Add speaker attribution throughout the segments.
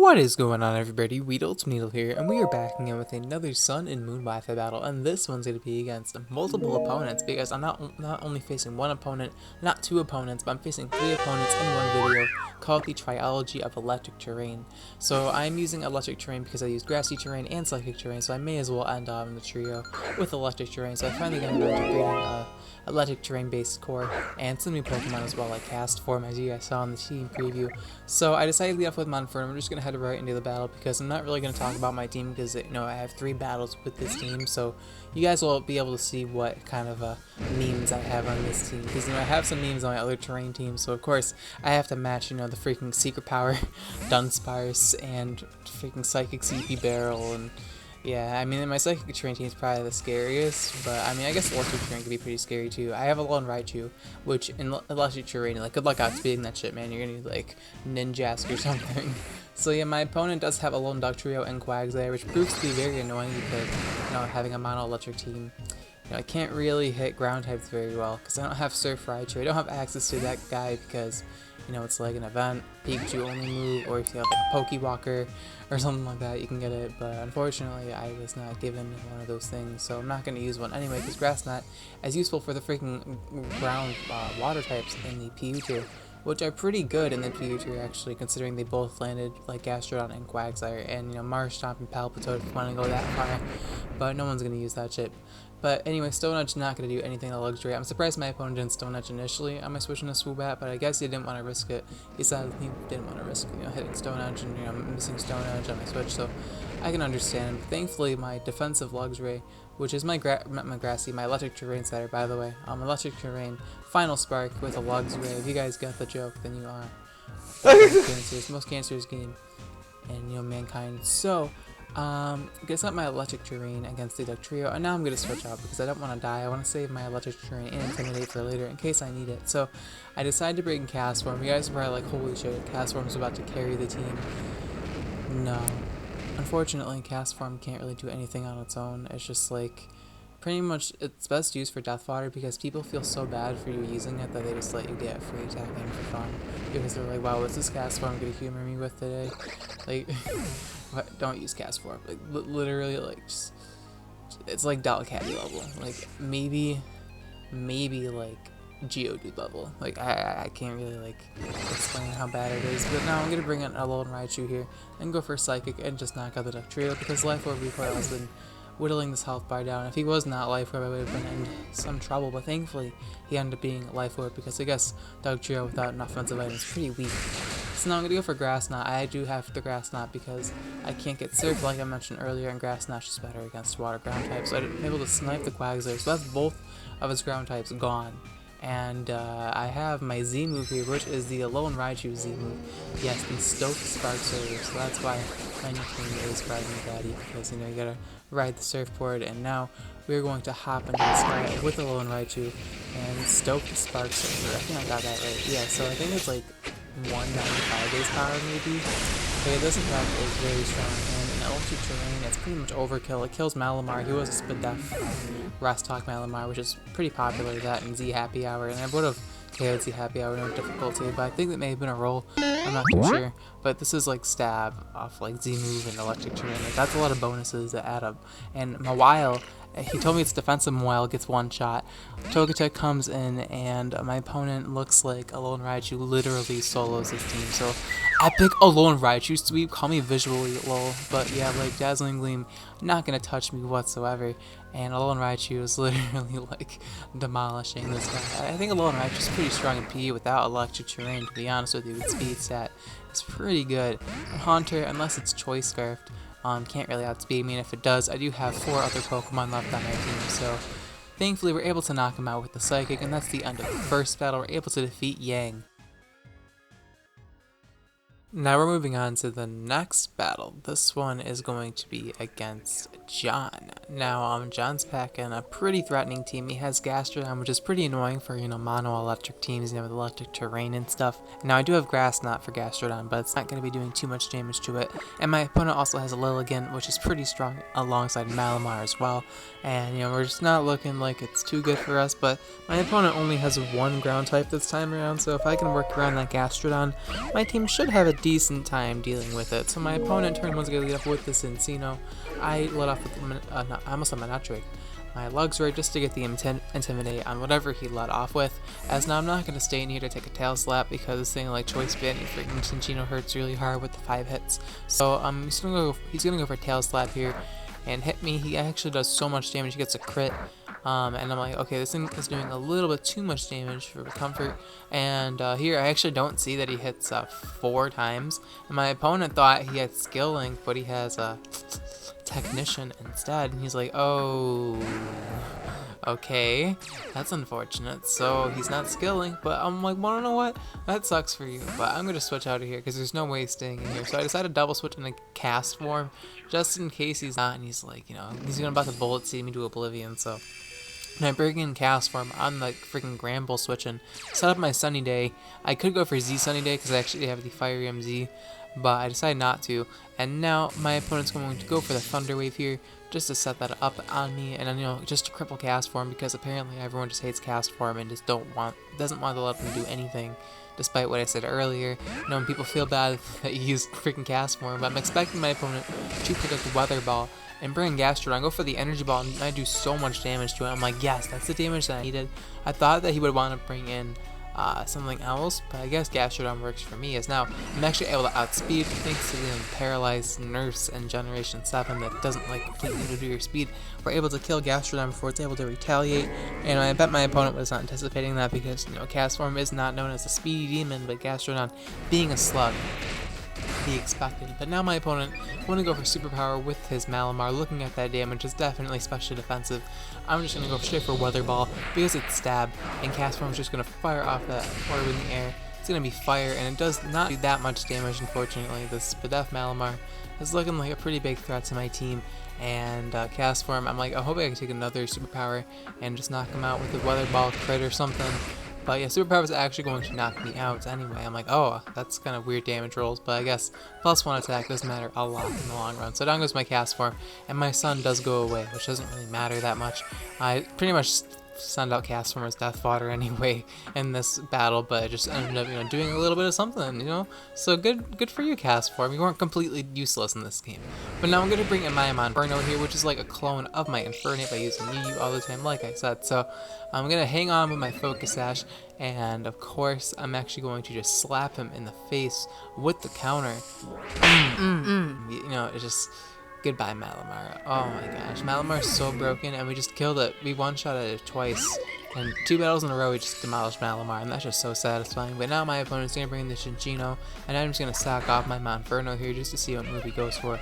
Speaker 1: What is going on, everybody? WeedleTwineedle here, and we are back again with another Sun and Moon Wi-Fi battle, and this one's going to be against multiple opponents, because I'm not only facing one opponent, not two opponents, but I'm facing three opponents in one video, called the Triology of Electric Terrain. So I'm using electric terrain because I use grassy terrain and psychic terrain, so I may as well end off in the trio with electric terrain. So I finally got around to creating electric terrain based core and some new Pokemon as well, like Cast Form, as you guys saw in the team preview. So I decided to lead off with Monfort. I'm just gonna head right into the battle because I'm not really gonna talk about my team because I have 3 battles with this team, so you guys will be able to see what kind of memes I have on this team, because I have some memes on my other terrain team, so of course I have to match the freaking Secret Power, Dunsparce, and freaking Psychic CP Barrel. And yeah, I mean, my Psychic Terrain team is probably the scariest, but I mean, I guess Electric Terrain could be pretty scary too. I have a Lone Raichu, which in Electric Terrain, like, good luck outspeeding that shit, man. You're gonna need, like, Ninjask or something. So yeah, my opponent does have a Lone Ductrio and Quagsire, which proves to be very annoying because, having a Mono Electric team, I can't really hit ground types very well because I don't have Surf Raichu. I don't have access to that guy because, it's like an event, Pikachu only move, or if you have like a Pokewalker or something like that, you can get it, but unfortunately I was not given one of those things, so I'm not going to use one anyway, because Grass not as useful for the freaking ground water types in the PU tier, which are pretty good in the PU tier actually, considering they both landed like Gastrodon and Quagsire, and Marshtomp and Palpitoad if you want to go that far, but no one's going to use that shit. But anyway, Stone Edge not going to do anything to Luxray. I'm surprised my opponent didn't Stone Edge initially on my switch into Swoobat, but I guess he didn't want to risk it. He said he didn't want to risk hitting Stone Edge and missing Stone Edge on my switch, so I can understand. Thankfully, my defensive Luxray, which is my Electric Terrain setter, by the way, Electric Terrain, Final Spark with a Luxray. If you guys get the joke, then you are most cancerous game in mankind. So gets up my Electric Terrain against the Ductrio, and now I'm going to switch out because I don't want to die. I want to save my Electric Terrain and Intimidate for later in case I need it. So I decided to bring Cast Form. You guys are probably like, holy shit, Cast Form is about to carry the team. No. Unfortunately, Cast Form can't really do anything on its own. It's just like, pretty much, it's best used for Death Fodder because people feel so bad for you using it that they just let you get free attacking for fun. Because they're like, wow, what's this Cast Form going to humor me with today? Like, don't use Cast Form. Like, literally, like, just, it's like Delcatty level. Like, maybe, like, Geodude level. Like, I can't really, like, explain how bad it is. But now I'm going to bring in a Lone Raichu here and go for Psychic and just knock out the Ductrio because Life Orb recoil has been whittling this health bar down. If he was not Life Orb, I would have been in some trouble, but thankfully he ended up being Life Orb because I guess Dugtrio without an offensive item is pretty weak. So now I'm going to go for Grass Knot. I do have the Grass Knot because I can't get Surf like I mentioned earlier, and Grass Knot's just better against water ground types, so I'm able to snipe the Quagsire, so that's both of his ground types gone. And I have my Z move here, which is the Lone Raichu Z move. Yes, the Stoked Spark Surfer, so that's why my nickname is Riding Katty, because you gotta ride the surfboard. And now we're going to hop into the sky with the Lone Raichu and Stoked Spark Surfer. I think I got that right. Yeah, so I think it's like 195 base power maybe. But this attack is very strong, and in Electric Terrain, it's pretty much overkill. It kills Malamar. He was a Spadef Rest Talk Malamar, which is pretty popular, that in Z Happy Hour, and I would have KO'd Z Happy Hour no difficulty, but I think that may have been a roll. I'm not too sure. But this is like stab off like Z move and Electric Terrain. Like, that's a lot of bonuses that add up. And Mawile, he told me it's defensive Mawile gets one shot. Togetic comes in, and my opponent looks like a Lone Raichu literally solos his team. So epic Lone Raichu sweep, call me visually lol, but yeah, like Dazzling Gleam, not gonna touch me whatsoever. And Lone Raichu is literally like demolishing this guy. I think Lone Raichu is pretty strong in PE without Electric Terrain, to be honest with you. With speed stat, it's pretty good. And Haunter, unless it's Choice Scarfed, can't really outspeed me, and if it does, I do have 4 other Pokemon left on my team, so thankfully we're able to knock him out with the Psychic, and that's the end of the first battle. We're able to defeat Yang. Now we're moving on to the next battle. This one is going to be against John. Now, John's packing a pretty threatening team. He has Gastrodon, which is pretty annoying for, mono electric teams, with electric terrain and stuff. Now, I do have Grass Knot for Gastrodon, but it's not going to be doing too much damage to it. And my opponent also has a Lilligant, which is pretty strong alongside Malamar as well. And, we're just not looking like it's too good for us, but my opponent only has one ground type this time around, so if I can work around that Gastrodon, my team should have a decent time dealing with it. So my opponent turn one's going to lead off with this Encino. I let off with I almost said my not Drake. My Luxray just to get the Intimidate on whatever he let off with, as now I'm not going to stay in here to take a Tail Slap because this thing like Choice Band and freaking Cinccino hurts really hard with the 5 hits. So he's gonna go for a Tail Slap here and hit me. He actually does so much damage, he gets a crit. And I'm like, okay, this thing is doing a little bit too much damage for comfort. And here I actually don't see that he hits 4 times. And my opponent thought he had Skill Link, but he has a Technician instead. And he's like, oh, okay, that's unfortunate. So he's not Skill Link, but I'm like, well, you know what? That sucks for you. But I'm gonna switch out of here because there's no way he's staying in here. So I decided to double switch in a cast form, just in case he's not. And he's like, you know, he's gonna about to bullet seed me to oblivion. So. And I bring in cast form on the freaking Gramble switching, set up my Sunny Day. I could go for Z Sunny Day because I actually have the Fire MZ, but I decided not to. And now my opponent's going to go for the Thunder Wave here just to set that up on me, and then, you know, just to cripple cast form because apparently everyone just hates cast form and just doesn't want to let them do anything. Despite what I said earlier, you know, when people feel bad that you use freaking cast form, but I'm expecting my opponent to pick up the Weather Ball and bring Gastrodon, go for the Energy Ball, and I do so much damage to it. I'm like, yes, that's the damage that I needed. I thought that he would want to bring in something else, but I guess Gastrodon works for me, as now I'm actually able to outspeed thanks to the Paralyzed Nurse in Generation 7 that doesn't like completely do your speed. We're able to kill Gastrodon before it's able to retaliate, and I bet my opponent was not anticipating that because, you know, Cast Form is not known as a speedy demon, but Gastrodon being a slug, be expected. But now my opponent want to go for superpower with his Malamar. Looking at that damage, is definitely specially defensive. I'm just going to go straight for Weather Ball because it's stab, and Cast Form is just going to fire off that orb in the air. It's going to be fire, and it does not do that much damage, unfortunately. This Spadef Malamar is looking like a pretty big threat to my team, and Cast Form, I'm like, I hope I can take another superpower and just knock him out with a Weather Ball crit or something. But yeah, superpower is actually going to knock me out anyway. I'm like, oh, that's kind of weird damage rolls, but I guess +1 attack does matter a lot in the long run. So down goes my cast form, and my sun does go away, which doesn't really matter that much. I pretty much send out cast form as death fodder anyway in this battle, but I just ended up, you know, doing a little bit of something, you know. So good for you, cast form. You weren't completely useless in this game. But now I'm gonna bring in my Inferno here, which is like a clone of my Infernape by using Yu all the time, like I said. So I'm gonna hang on with my Focus Sash, and of course I'm actually going to just slap him in the face with the counter. You know, it's just. Goodbye, Malamar. Oh my gosh, Malamar's so broken, and we just killed it. We one-shotted it twice, and 2 battles in a row we just demolished Malamar, and that's just so satisfying. But now my opponent's gonna bring in the Cinccino, and I'm just gonna sack off my Monferno here just to see what move he goes for.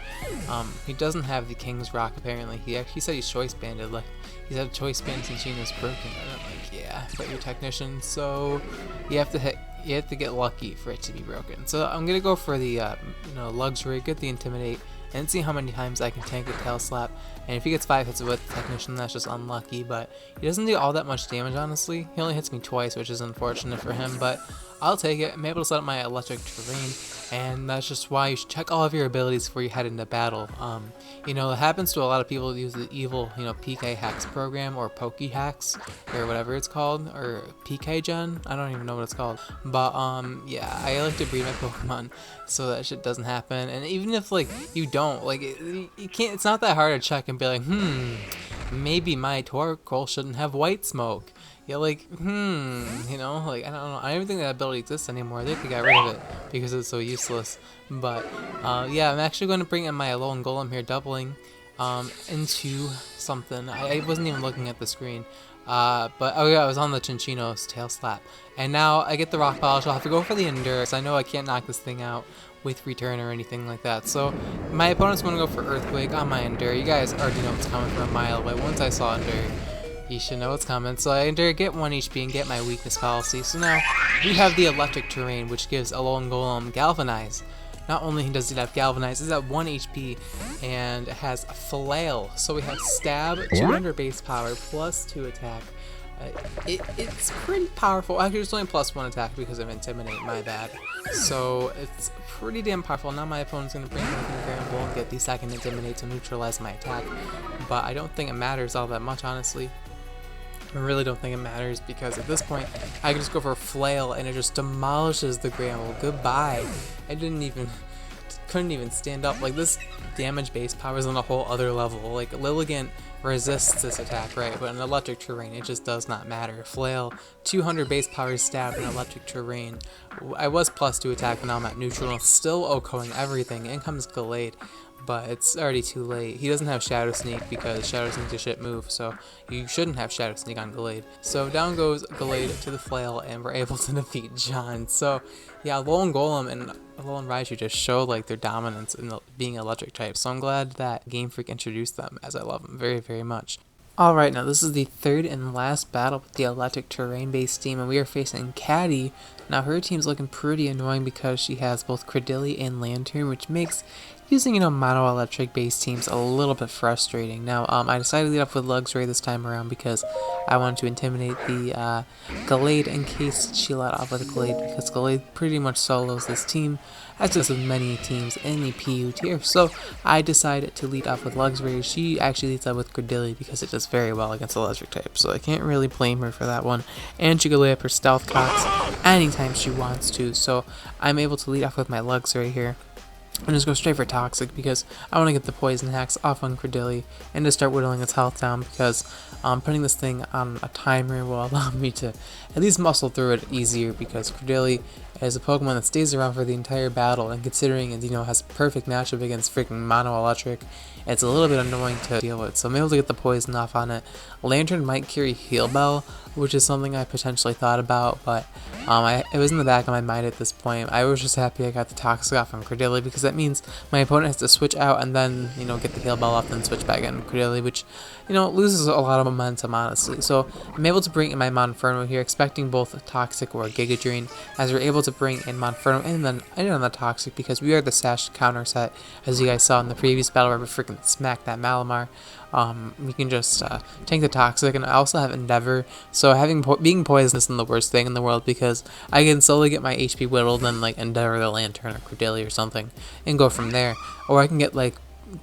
Speaker 1: He doesn't have the King's Rock apparently. He said he's choice banded. Like he said, choice band Cinccino's broken. And I'm like, yeah, but you're Technician, so you have to get lucky for it to be broken. So I'm gonna go for the you know, Luxray, get the Intimidate, and see how many times I can tank a Tail Slap. And if he gets 5 hits with Technician, that's just unlucky, but he doesn't do all that much damage, honestly. He only hits me twice, which is unfortunate for him, but I'll take it. I'm able to set up my Electric Terrain, and that's just why you should check all of your abilities before you head into battle. You know, it happens to a lot of people who use the evil, you know, PK Hacks program, or Poke Hacks, or whatever it's called, or PK Gen, I don't even know what it's called. But, yeah, I like to breed my Pokemon so that shit doesn't happen. And even if, like, you don't, like, you can't, it's not that hard to check and be like, maybe my Torkoal shouldn't have white smoke. Yeah, like, you know, like, I don't know, I don't even think that ability exists anymore. They could get rid of it because it's so useless. But, yeah, I'm actually going to bring in my Alolan Golem here, doubling into something. I wasn't even looking at the screen. But, oh yeah, I was on the Cinccino's Tail Slap. And now I get the Rock Polish. I'll have to go for the Endure, because I know I can't knock this thing out with Return or anything like that. So, my opponent's going to go for Earthquake on my Endure. You guys already know what's coming from a mile away. Once I saw Endure, you should know what's coming. So I Endure, get 1 HP and get my Weakness Policy. So now, we have the Electric Terrain, which gives Alolan Golem Galvanize. Not only does it have Galvanize, it's at 1 HP, and it has Flail. So we have Stab, 200 base power, plus 2 attack. It's pretty powerful. Actually, it's only plus 1 attack because of Intimidate, my bad. So it's pretty damn powerful. Now my opponent's going to bring back in Gramble and get the second Intimidate to neutralize my attack. But I don't think it matters all that much, honestly. I really don't think it matters because at this point I can just go for a flail and it just demolishes the Gramble. Goodbye. I couldn't even stand up. Like, this damage base power is on a whole other level. Like, Lilligant resists this attack, right? But in electric terrain, it just does not matter. Flail, 200 base power stab in electric terrain. I was +2 attack, but now I'm at neutral. Still OHKOing everything. In comes Gallade, but it's already too late. He doesn't have Shadow Sneak because Shadow Sneak's a shit move, so you shouldn't have Shadow Sneak on Gallade. So down goes Gallade to the flail, and we're able to defeat John. So yeah, Alolan Golem and Alolan Raichu just show like their dominance in being electric types. So I'm glad that Game Freak introduced them, as I love them very, very much. Alright, now this is the third and last battle with the electric terrain-based team, and we are facing Katty. Now her team's looking pretty annoying because she has both Credilli and Lantern, which makes using, mono electric based teams a little bit frustrating. Now, I decided to lead up with Luxray this time around because I wanted to intimidate the Gallade in case she let off with Gallade, because Gallade pretty much solos this team, as does with many teams in the PU tier. So I decided to lead off with Luxray. She actually leads up with Credilli because it does very well against electric types, so I can't really blame her for that one. And she can lay up her Stealth Cox anytime she wants to, so I'm able to lead off with my Luxray here. And just go straight for Toxic because I want to get the Poison Hacks off on Credilli and to start whittling its health down, because putting this thing on a timer will allow me to at least muscle through it easier, because Credilli is a Pokemon that stays around for the entire battle, and considering it has a perfect matchup against freaking Mono Electric, it's a little bit annoying to deal with. So I'm able to get the poison off on it. Lantern might carry Heal Bell, which is something I potentially thought about, but it was in the back of my mind at this point. I was just happy I got the Toxic off on Credilli, because that means my opponent has to switch out and then, get the Heal Bell off, then switch back in Credilli, which, loses a lot of momentum, honestly. So I'm able to bring in my Monferno here, expecting both Toxic or Giga Drain, as we're able to bring in Monferno and then in on the Toxic, because we are the Sash counter set, as you guys saw in the previous battle where we freaking smacked that Malamar. We can just tank the Toxic, and I also have Endeavor, so being poisonous isn't the worst thing in the world, because I can slowly get my HP whittled and Endeavor the Lantern or Credilli or something and go from there, or I can get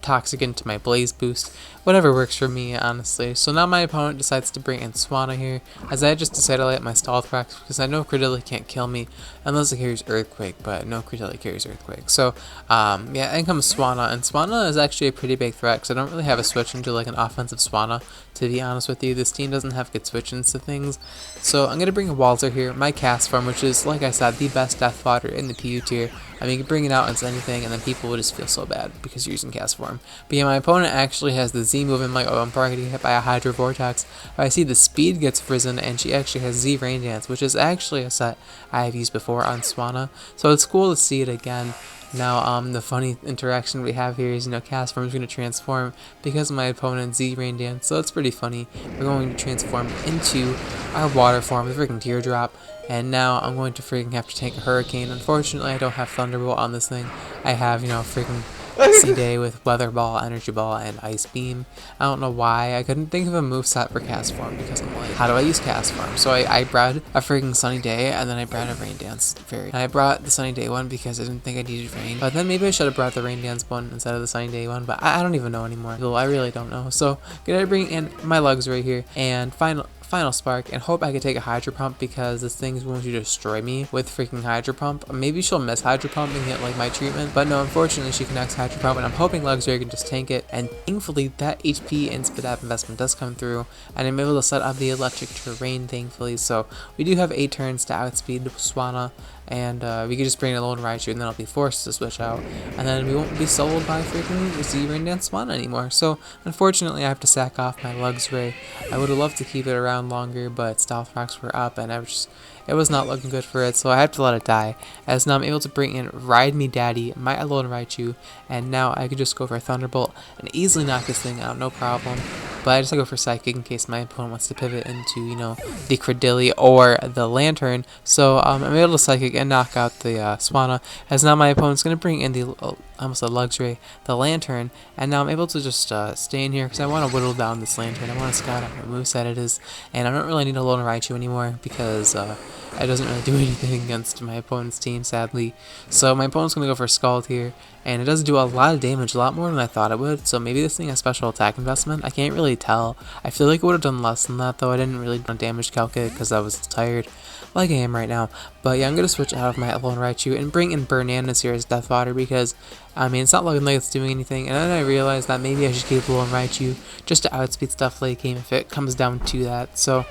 Speaker 1: Toxic into my Blaze boost, whatever works for me, honestly. So now my opponent decides to bring in Swanna here, as I just decided to light my Stealth Rocks, because I know Credilli can't kill me unless it carries Earthquake, but no Credilli carries Earthquake. So yeah, in comes Swanna, and Swanna is actually a pretty big threat, because I don't really have a switch into an offensive Swanna, to be honest with you. This team doesn't have good switch-ins to things, so I'm going to bring a Walter here, my Cast Form, which is, like I said, the best death fodder in the PU tier. I mean, you can bring it out into anything, and then people will just feel so bad because you're using Cast Form. But yeah, my opponent actually has the Z move, and I'm probably getting hit by a Hydro Vortex. But I see the speed gets risen, and she actually has Z Rain Dance, which is actually a set I have used before on Swanna. So it's cool to see it again. Now, the funny interaction we have here is, Cast Form is going to transform because of my opponent's Z Rain Dance, so it's pretty funny. We're going to transform into our water form, the freaking Teardrop, and now I'm going to freaking have to tank a Hurricane. Unfortunately, I don't have Thunderbolt on this thing. I have, freaking C-Day with Weather Ball, Energy Ball, and Ice Beam. I don't know why. I couldn't think of a moveset for Cast Form, because I'm like, how do I use Cast Form? So I brought a freaking Sunny Day, and then I brought a Rain Dance Fairy. And I brought the Sunny Day one because I didn't think I needed rain. But then maybe I should have brought the Rain Dance one instead of the Sunny Day one, but I don't even know anymore. I really don't know. So, gonna bring in my Lugs right here, and Final Spark, and hope I can take a Hydro Pump, because this thing is going to destroy me with freaking Hydro Pump. Maybe she'll miss Hydro Pump and get my treatment, but no, unfortunately she connects Hydro Pump, and I'm hoping Luxray can just tank it, and thankfully that HP and Spit Up investment does come through, and I'm able to set up the electric terrain, thankfully. So we do have 8 turns to outspeed Swanna, and we can just bring a Alolan Raichu, and then I'll be forced to switch out, and then we won't be sold by freaking Z Rain Dance Swanna anymore. So unfortunately I have to sack off my Luxray. I would have loved to keep it around longer, but Stealth Rocks were up, and it was not looking good for it, so I have to let it die. As now I'm able to bring in Ride Me Daddy, my Alolan Raichu, and now I can just go for Thunderbolt and easily knock this thing out, no problem. But I just go for Psychic in case my opponent wants to pivot into, the Credilli or the Lantern. So I'm able to Psychic and knock out the Swanna, as now my opponent's going to bring in the almost a luxury, the lantern, and now I'm able to just stay in here because I want to whittle down this lantern. I want to scout out what moveset it is, and I don't really need a lone Raichu anymore because it doesn't really do anything against my opponent's team, sadly. So my opponent's going to go for Scald here, and it does do a lot of damage, a lot more than I thought it would, so maybe this thing has special attack investment. I can't really tell. I feel like it would have done less than that, though. I didn't really damage calculate because I was tired, like I am right now. But yeah, I'm going to switch out of my lone Raichu and bring in Bananas here as Death Fodder because, I mean, it's not looking like it's doing anything, and then I realized that maybe I should keep the lone Raichu just to outspeed stuff late game if it comes down to that. So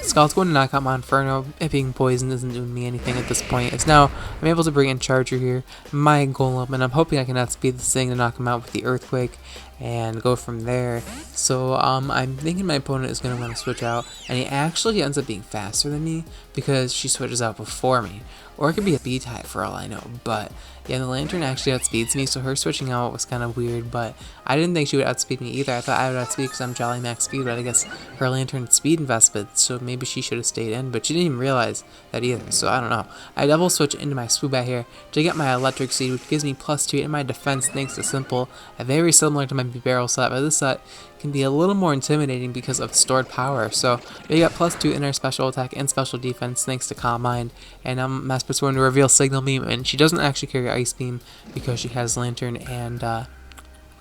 Speaker 1: Scald's going to knock out my Inferno. It being poisoned isn't doing me anything at this point. It's now I'm able to bring in Charger here, my Golem, and I'm hoping I can outspeed this thing to knock him out with the Earthquake and go from there. So I'm thinking my opponent is going to want to switch out, and he actually ends up being faster than me because she switches out before me. Or it could be a B-type for all I know, but yeah, the Lantern actually outspeeds me, so her switching out was kind of weird, but I didn't think she would outspeed me either. I thought I would outspeed because I'm Jolly Max Speed, but I guess her Lantern speed invested, so maybe she should have stayed in, but she didn't even realize that either, so I don't know. I double switch into my Swoobat here to get my Electric Seed, which gives me +2 in my defense thanks to Simple, very similar to my Barrel set, but this set can be a little more intimidating because of stored power. So we got +2 in our special attack and special defense thanks to Calm Mind, and Masper's going to reveal Signal Beam, and she doesn't actually carry Ice Beam because she has Lantern and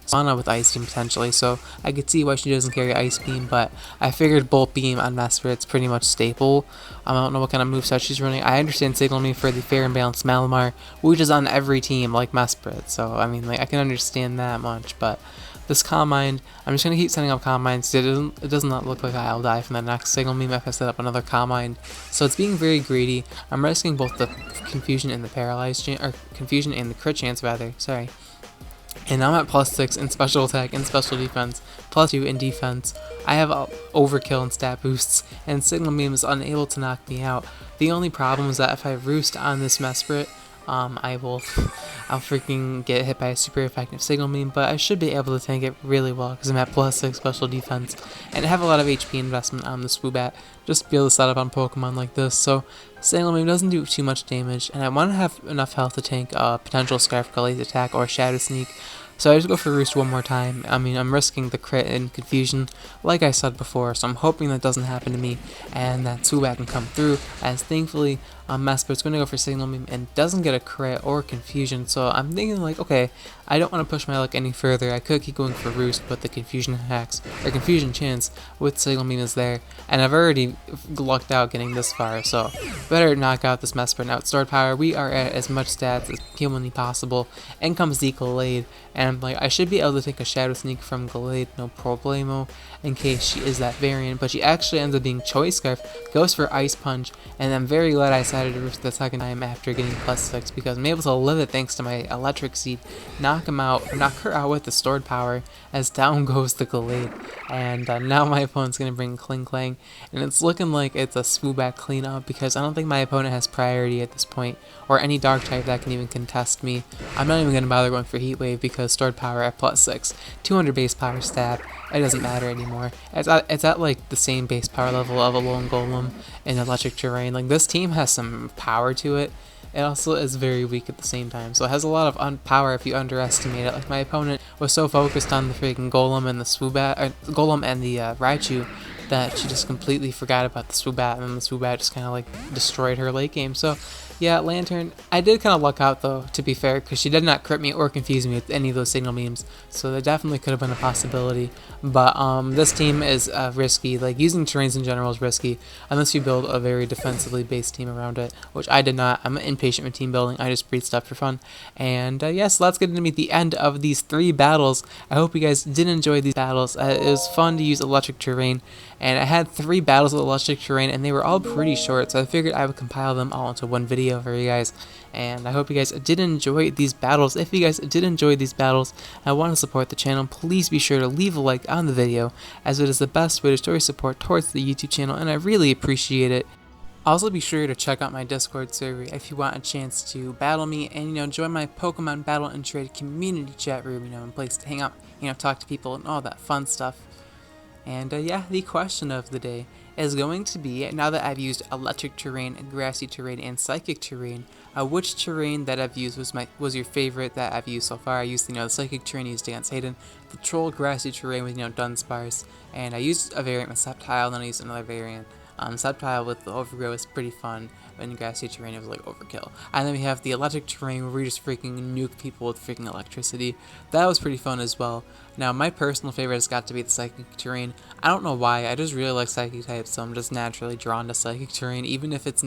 Speaker 1: Sauna with Ice Beam potentially, so I could see why she doesn't carry Ice Beam, but I figured Bolt Beam on Masper, it's pretty much staple. I don't know what kind of moveset she's running. I understand Signal Beam for the Fair and Balanced Malamar, which is on every team like Mesprit, so I mean, like, I can understand that much, but this Calm Mind, I'm just going to keep setting up Calm Minds. It does not look like I'll die from the next Signal Beam if I set up another Calm Mind. So it's being very greedy. I'm risking both the Confusion and the Paralyzed chance, or Confusion and the Crit chance rather, sorry. And now I'm at +6 in special attack and special defense, +2 in defense. I have overkill and stat boosts, and Signal Beam is unable to knock me out. The only problem is that if I roost on this Mesprit, I'll freaking get hit by a super effective Signal Beam, but I should be able to tank it really well because I'm at +6 special defense, and I have a lot of HP investment on the Swoobat just to be able to set up on Pokemon like this, so Signal Beam doesn't do too much damage, and I want to have enough health to tank a potential Scarf Glaze attack or Shadow Sneak. So I just go for Roost one more time. I mean, I'm risking the crit and confusion, like I said before, so I'm hoping that doesn't happen to me, and that Swoobat can come through, as thankfully, Mesper's going to go for Signal Beam and doesn't get a crit or confusion, so I'm thinking like, okay, I don't want to push my luck any further. I could keep going for Roost, but the confusion hacks, or confusion chance with Signal Beam is there, and I've already lucked out getting this far, so better knock out this Mesper. Now it's stored power, we are at as much stats as humanly possible, in comes the Glade, and like I should be able to take a Shadow Sneak from Glade, no problemo, in case she is that variant, but she actually ends up being Choice Scarf, goes for Ice Punch, and I'm very glad I decided to roost the second time after getting +6 because I'm able to live it thanks to my Electric Seed, knock her out with the stored power, as down goes the Glade, and now my opponent's going to bring Kling Klang, and it's looking like it's a Swoobat cleanup because I don't think my opponent has priority at this point, or any Dark type that can even contest me. I'm not even going to bother going for Heat Wave because stored power at +6, 200 base power stab, it doesn't matter anymore. It's at like the same base power level of a Lone Golem in Electric Terrain. Like this team has some power to it. It also is very weak at the same time, so it has a lot of power if you underestimate it. Like my opponent was so focused on the freaking Golem and the Swoobat, Golem and the Raichu, that she just completely forgot about the Swoobat, and then the Swoobat just kind of like destroyed her late game. So yeah, Lantern, I did kind of luck out though, to be fair, because she did not crit me or confuse me with any of those Signal Beams, so that definitely could have been a possibility. But this team is risky. Like using terrains in general is risky unless you build a very defensively based team around it, which I did not. I'm impatient with team building. I just breed stuff for fun. And yes, let's get into the end of these 3 battles. I hope you guys did enjoy these battles. It was fun to use Electric Terrain, and I had 3 battles with Electric Terrain, and they were all pretty short, so I figured I would compile them all into one video for you guys. And I hope you guys did enjoy these battles. If you guys did enjoy these battles and want to support the channel, please be sure to leave a like on the video, as it is the best way to show your support towards the YouTube channel, and I really appreciate it. Also be sure to check out my Discord server if you want a chance to battle me and, join my Pokemon Battle and Trade community chat room, a place to hang out, talk to people and all that fun stuff. And yeah, the question of the day is going to be, now that I've used electric terrain, grassy terrain, and psychic terrain, which terrain that I've used was your favorite that I've used so far. I used the psychic terrain used against Hayden, the troll grassy terrain with Dunsparce, and I used a variant with Sceptile, and then I used another variant. Sceptile with the overgrow is pretty fun, but in grassy terrain it was like overkill. And then we have the electric terrain where we just freaking nuke people with freaking electricity. That was pretty fun as well. Now my personal favorite has got to be the psychic terrain. I don't know why, I just really like psychic types, so I'm just naturally drawn to psychic terrain, even if it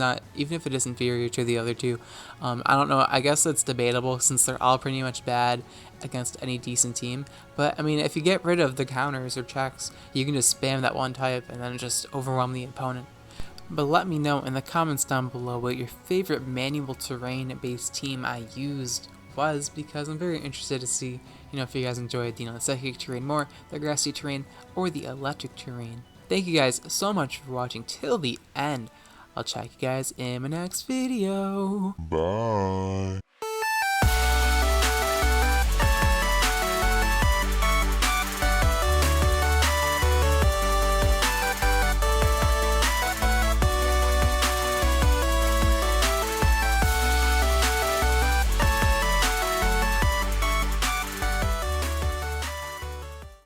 Speaker 1: is inferior to the other two. I don't know, I guess it's debatable since they're all pretty much bad against any decent team, but I mean, if you get rid of the counters or checks, you can just spam that one type and then just overwhelm the opponent. But let me know in the comments down below what your favorite manual terrain based team I used was, because I'm very interested to see, if you guys enjoyed, the psychic terrain more, the grassy terrain, or the electric terrain. Thank you guys so much for watching till the end. I'll check you guys in my next video.
Speaker 2: Bye.